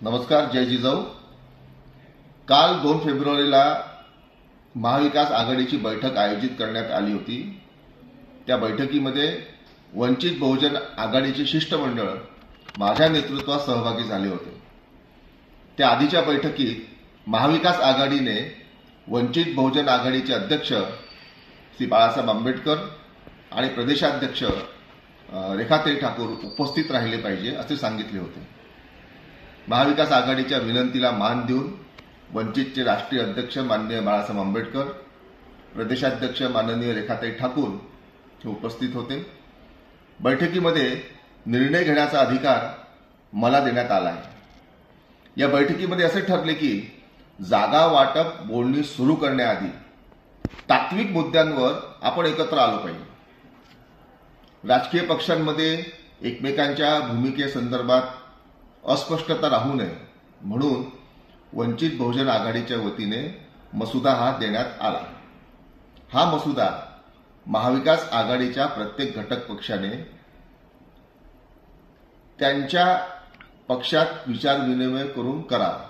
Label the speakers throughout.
Speaker 1: नमस्कार, जय जिजाऊ। काल 2 फेब्रुवारीला महाविकास आघाडीची बैठक आयोजित करण्यात आली होती। त्या बैठकीमध्ये वंचित बहुजन आघाडीचे शिष्टमंडळ माझ्या नेतृत्वात सहभागी झाले होते। त्या आधीच्या बैठकीत महाविकास आघाडीने वंचित बहुजन आघाडीचे अध्यक्ष श्री बाळासाहेब आंबेडकर आणि प्रदेशाध्यक्ष रेखाताई ठाकूर उपस्थित राहिले पाहिजे असे सांगितले होते। महाविकास आघाडीच्या विनंतीला मान देऊन वंचितचे राष्ट्रीय अध्यक्ष माननीय बाळासाहेब आंबेडकर, प्रदेशाध्यक्ष माननीय रेखाताई ठाकूर हे उपस्थित होते। बैठकीमध्ये निर्णय घेण्याचा अधिकार मला देण्यात आला आहे। या बैठकीमध्ये असे ठरले की जागा वाटप बोलणी सुरू करण्याआधी तात्विक मुद्द्यांवर आपण एकत्र आलो पाहिजे। राजकीय पक्षांमध्ये एकमेकांच्या भूमिकेसंदर्भात अस्पष्टता राहू नये म्हणून वंचित बहुजन आघाडीच्या वतीने मसुदा हा देण्यात आला। हा मसुदा महाविकास आघाडीच्या प्रत्येक घटक पक्षाने त्यांच्या पक्षात विचारविनिमय करून करावा।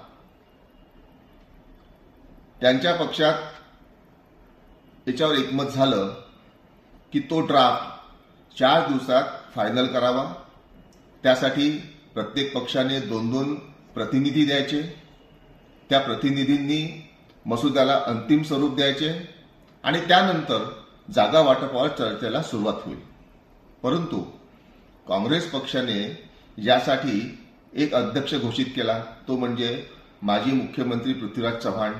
Speaker 1: त्यांच्या पक्षात याच्यावर एकमत झालं की तो ड्राफ्ट 4 दिवसात फायनल करावा। त्यासाठी प्रत्येक पक्षाने 2-2 प्रतिनिधी द्यायचे। त्या प्रतिनिधींनी मसुद्याला अंतिम स्वरूप द्यायचे आणि त्यानंतर जागा वाटपावर चर्चेला सुरुवात होईल। परंतु काँग्रेस पक्षाने यासाठी एक अध्यक्ष घोषित केला, तो म्हणजे माजी मुख्यमंत्री पृथ्वीराज चव्हाण।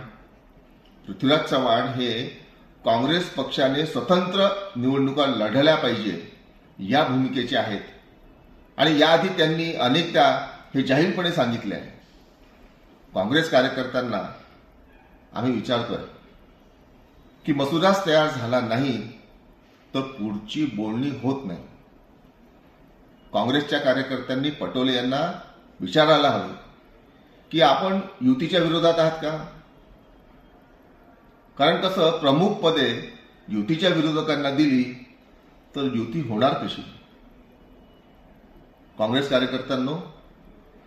Speaker 1: पृथ्वीराज चव्हाण हे काँग्रेस पक्षाने स्वतंत्र निवडणुका लढल्या पाहिजे या भूमिकेचे आहेत आणि याआधी त्यांनी अनेकदा हे जाहीरपणे सांगितले आहे। काँग्रेस कार्यकर्त्यांना आम्ही विचारतोय की मसुदाच तयार झाला नाही तर पुढची बोलणी होत नाही। काँग्रेसच्या कार्यकर्त्यांनी पटोले यांना विचारायला हवे की आपण युतीच्या विरोधात आहात का? कारण कसं प्रमुख पदे युतीच्या विरोधकांना दिली तर युती होणार कशी? काँग्रेस कार्यकर्त्यांनो,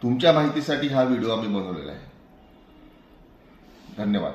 Speaker 1: तुमच्या माहितीसाठी हा व्हिडिओ आम्ही बनवलेला आहे। धन्यवाद।